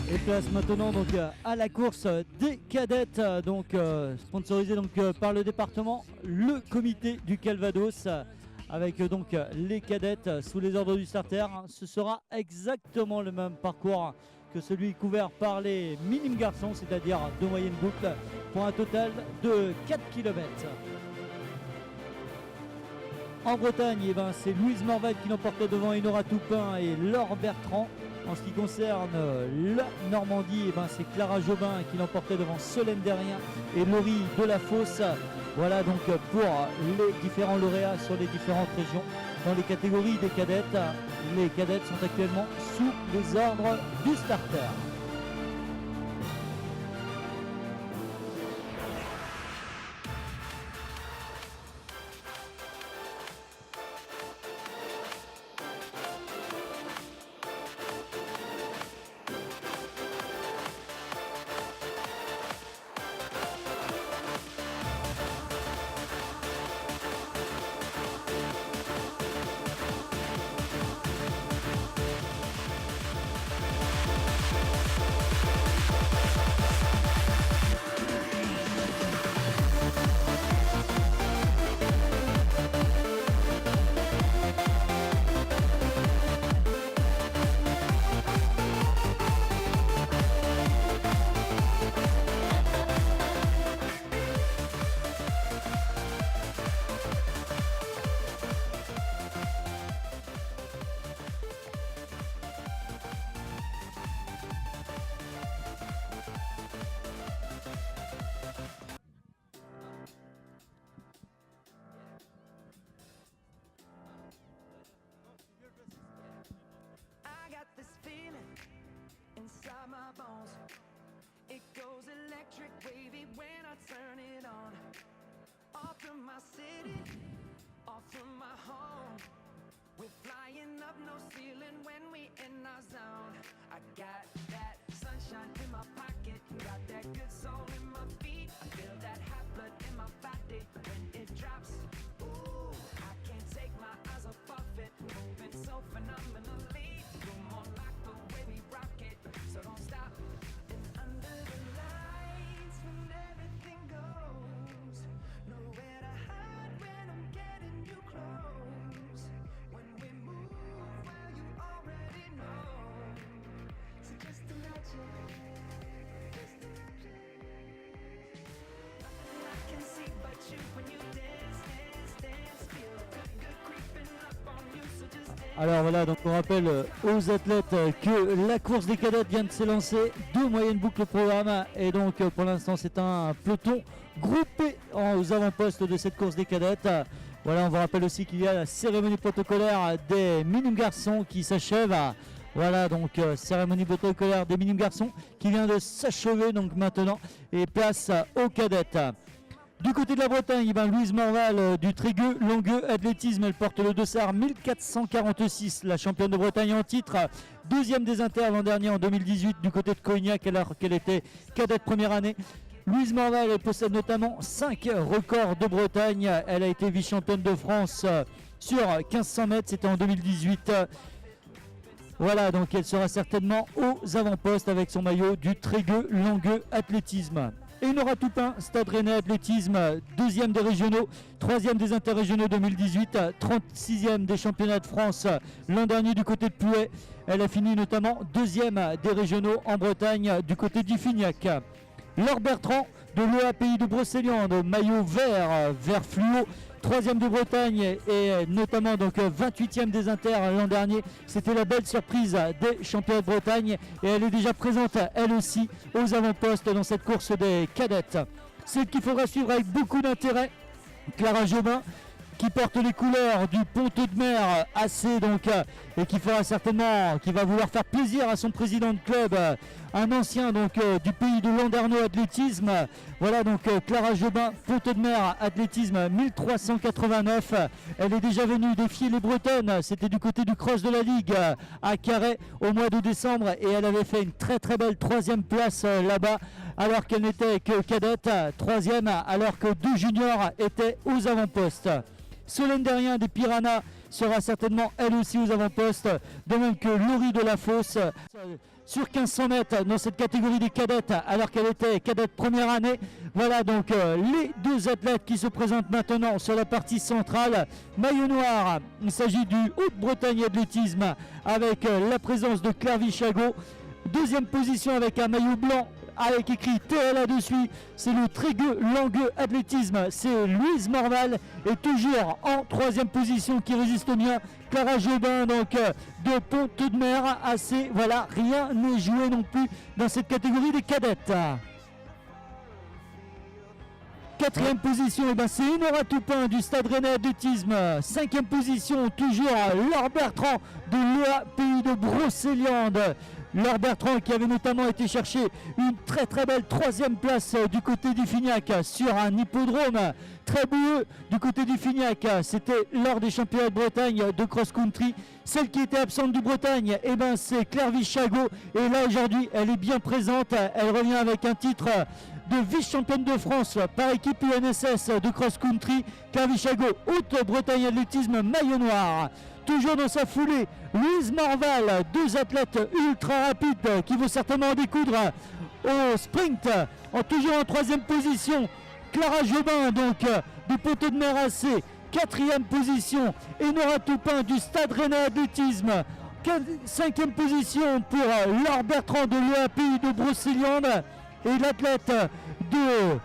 Et place maintenant donc à la course des cadettes, donc sponsorisée donc par le département, le comité du Calvados, avec donc les cadettes sous les ordres du starter. Ce sera exactement le même parcours que celui couvert par les minimes garçons, c'est-à-dire de moyenne boucle, pour un total de 4 km. En Bretagne, eh ben, c'est Louise Morvel qui l'emportait devant Enora Toupin et Laure Bertrand. En ce qui concerne la Normandie, eh ben, c'est Clara Jobin qui l'emportait devant Solène Derrien et Laurie Delafosse. Voilà donc pour les différents lauréats sur les différentes régions. Dans les catégories des cadettes, les cadettes sont actuellement sous les ordres du starter. Alors voilà, donc on rappelle aux athlètes que la course des cadettes vient de s'élancer, 2 moyennes boucles au programme, et donc pour l'instant c'est un peloton groupé aux avant-postes de cette course des cadettes. Voilà, on vous rappelle aussi qu'il y a la cérémonie protocolaire des minimes garçons qui s'achève. Voilà, donc cérémonie protocolaire des minimes garçons qui vient de s'achever donc maintenant, et place aux cadettes. Du côté de la Bretagne, ben Louise Morval du Trégueux Longueux Athlétisme, elle porte le dossard 1446, la championne de Bretagne en titre, deuxième des inters l'an dernier en 2018 du côté de Cognac alors qu'elle était cadette première année. Louise Morval, elle possède notamment 5 records de Bretagne, elle a été vice-championne de France sur 1500 mètres, c'était en 2018. Voilà, donc elle sera certainement aux avant-postes avec son maillot du Trégueux Longueux Athlétisme. Et Nora Toupin, Stade Rennais Athlétisme, deuxième des régionaux, troisième des interrégionaux 2018, 36e des championnats de France l'an dernier du côté de Pouet. Elle a fini notamment deuxième des régionaux en Bretagne du côté d'Iffignac. Laure Bertrand de l'EAPI de Brocéliande, maillot vert fluo, troisième de Bretagne et notamment donc 28e des inters l'an dernier. C'était la belle surprise des championnats de Bretagne et elle est déjà présente elle aussi aux avant-postes dans cette course des cadettes. Celle qu'il faudra suivre avec beaucoup d'intérêt, Clara Jobin, qui porte les couleurs du Pontet de Mer AC donc, et qui fera certainement, qui va vouloir faire plaisir à son président de club, un ancien donc du pays de Landerneau Athlétisme. Voilà donc Clara Jobin, Pontet de Mer Athlétisme 1389. Elle est déjà venue défier les Bretonnes, c'était du côté du cross de la Ligue à Carhaix au mois de décembre et elle avait fait une très très belle troisième place là-bas alors qu'elle n'était que cadette, troisième alors que 2 juniors étaient aux avant-postes. Solène Derrien des Piranhas sera certainement elle aussi aux avant-postes, de même que Laurie de la Fosse sur 1500 mètres dans cette catégorie des cadettes, alors qu'elle était cadette première année. Voilà donc les deux athlètes qui se présentent maintenant sur la partie centrale. Maillot noir, il s'agit du Haute-Bretagne Athlétisme avec la présence de Claire Vichagot. Deuxième position avec un maillot blanc avec écrit TLA dessus, c'est le Trégueux Langueux Athlétisme, c'est Louise Morval, et toujours en troisième position qui résiste bien, Clara Jobin donc de Pont-de-Mer. Assez, voilà, rien n'est joué non plus dans cette catégorie des cadettes. Quatrième position, eh ben, c'est Enora Toupin du Stade Rennais Athlétisme. Cinquième position, toujours Laure Bertrand de l'EA Pays de Brocéliande. Laure Bertrand qui avait notamment été chercher une très belle troisième place du côté du Fignac sur un hippodrome très boueux du côté du Fignac. C'était lors des championnats de Bretagne de cross-country. Celle qui était absente du Bretagne, eh ben, c'est Claire Vichagot. Et là aujourd'hui, elle est bien présente. Elle revient avec un titre de vice-championne de France par équipe UNSS de cross-country. Claire Vichagot, Haute-Bretagne Athlétisme, maillot noir. Toujours dans sa foulée, Louise Morval, deux athlètes ultra rapides qui vont certainement en découdre au sprint. Toujours en troisième position, Clara Jobin donc du Poteau de Mer AC. Quatrième position, Enora Toupin du Stade Rennais Athlétisme. Cinquième position pour Laure Bertrand de l'EAPI de Brocéliande. Et l'athlète de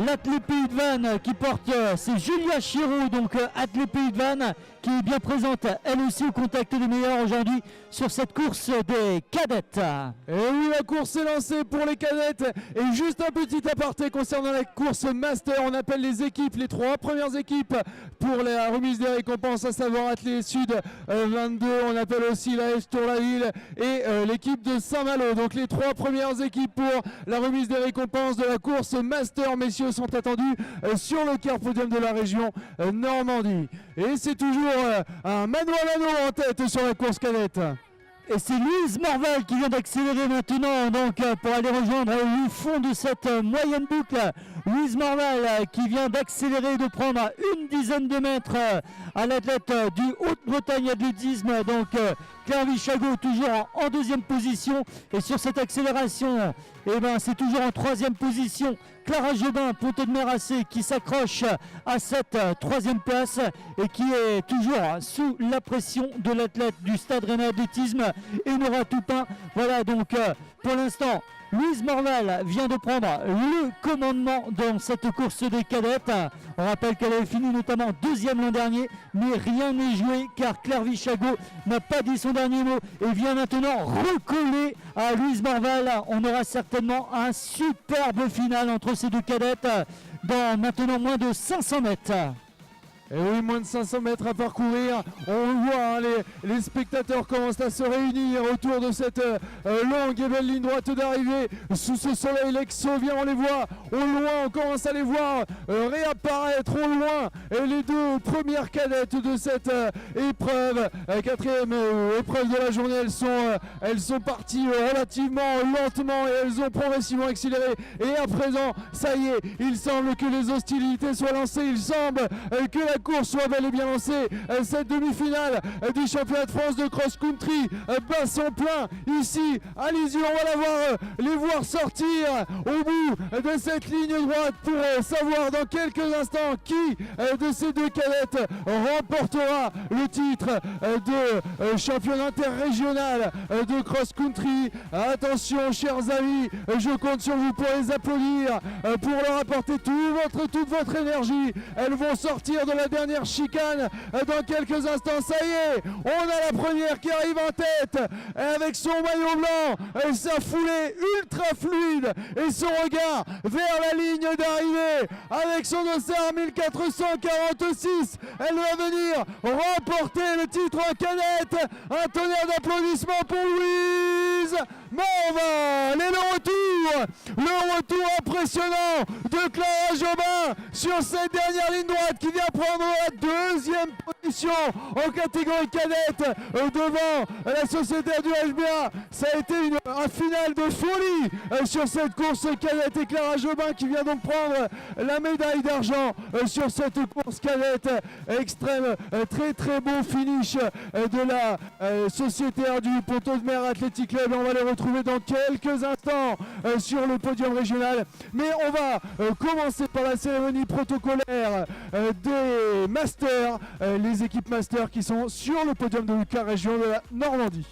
l'Athlé Pays de Vannes qui porte, c'est Julia Chiraud, donc Athlé Pays de Vannes, qui est bien présente, elle aussi au contact des meilleurs aujourd'hui sur cette course des cadettes. Et oui, la course est lancée pour les cadettes. Et juste un petit aparté concernant la course master, on appelle les équipes, les trois premières équipes pour la remise des récompenses, à savoir Athlé Sud 22, on appelle aussi la S Tour-la-Ville et l'équipe de Saint-Malo. Donc les trois premières équipes pour la remise des récompenses de la course master, messieurs, sont attendus sur le car podium de la région Normandie. Et c'est toujours un mano à mano en tête sur la course cadette. Et c'est Louise Morval qui vient d'accélérer maintenant donc pour aller rejoindre le fond de cette moyenne boucle. Louise Morval qui vient d'accélérer, de prendre une dizaine de mètres à l'athlète du Haute-Bretagne Athlétisme. Donc Claire Vichagot toujours en deuxième position. Et sur cette accélération, eh ben, c'est toujours en troisième position Clara Jobin, Poteau de Mer AC, qui s'accroche à cette troisième place et qui est toujours sous la pression de l'athlète du Stade Rennais Athlétisme, Enora Toupin. Voilà donc pour l'instant, Louise Morval vient de prendre le commandement dans cette course des cadettes. On rappelle qu'elle avait fini notamment deuxième l'an dernier, mais rien n'est joué car Claire Vichagot n'a pas dit son dernier mot et vient maintenant recoller à Louise Morval. On aura certainement un superbe final entre ces deux cadettes dans maintenant moins de 500 mètres. Et oui, moins de 500 mètres à parcourir. On voit, hein, les spectateurs commencent à se réunir autour de cette longue et belle ligne droite d'arrivée. Sous ce soleil lexovien, on les voit au loin, on commence à les voir réapparaître au loin. Et les deux premières cadettes de cette épreuve, quatrième épreuve de la journée, elles sont parties relativement lentement et elles ont progressivement accéléré. Et à présent, ça y est, il semble que les hostilités soient lancées. Il semble que la course soit bel et bien lancée. Cette demi-finale du championnat de France de cross-country bat son plein ici à Lisieux. On va les voir sortir au bout de cette ligne droite pour savoir dans quelques instants qui de ces deux cadettes remportera le titre de champion interrégional de cross-country. Attention, chers amis, je compte sur vous pour les applaudir, pour leur apporter toute votre énergie. Elles vont sortir de la dernière chicane dans quelques instants. Ça y est, on a la première qui arrive en tête avec son maillot blanc, sa foulée ultra fluide et son regard vers la ligne d'arrivée avec son dossard 1446. Elle va venir remporter le titre en cadette. Un tonnerre d'applaudissements pour Louise mais on va aller le retour impressionnant de Clara Jobin sur cette dernière ligne droite qui vient prendre la deuxième position en catégorie cadette devant la sociétaire du HBA. Ça a été un final de folie sur cette course cadette et Clara Jobin qui vient donc prendre la médaille d'argent sur cette course cadette extrême. Très beau finish de la sociétaire du Ponto de Mer Athletic Club. On va les retrouver dans quelques instants sur le podium régional. Mais on va commencer par la cérémonie protocolaire des masters, les équipes masters qui sont sur le podium de Lucas Région de la Normandie.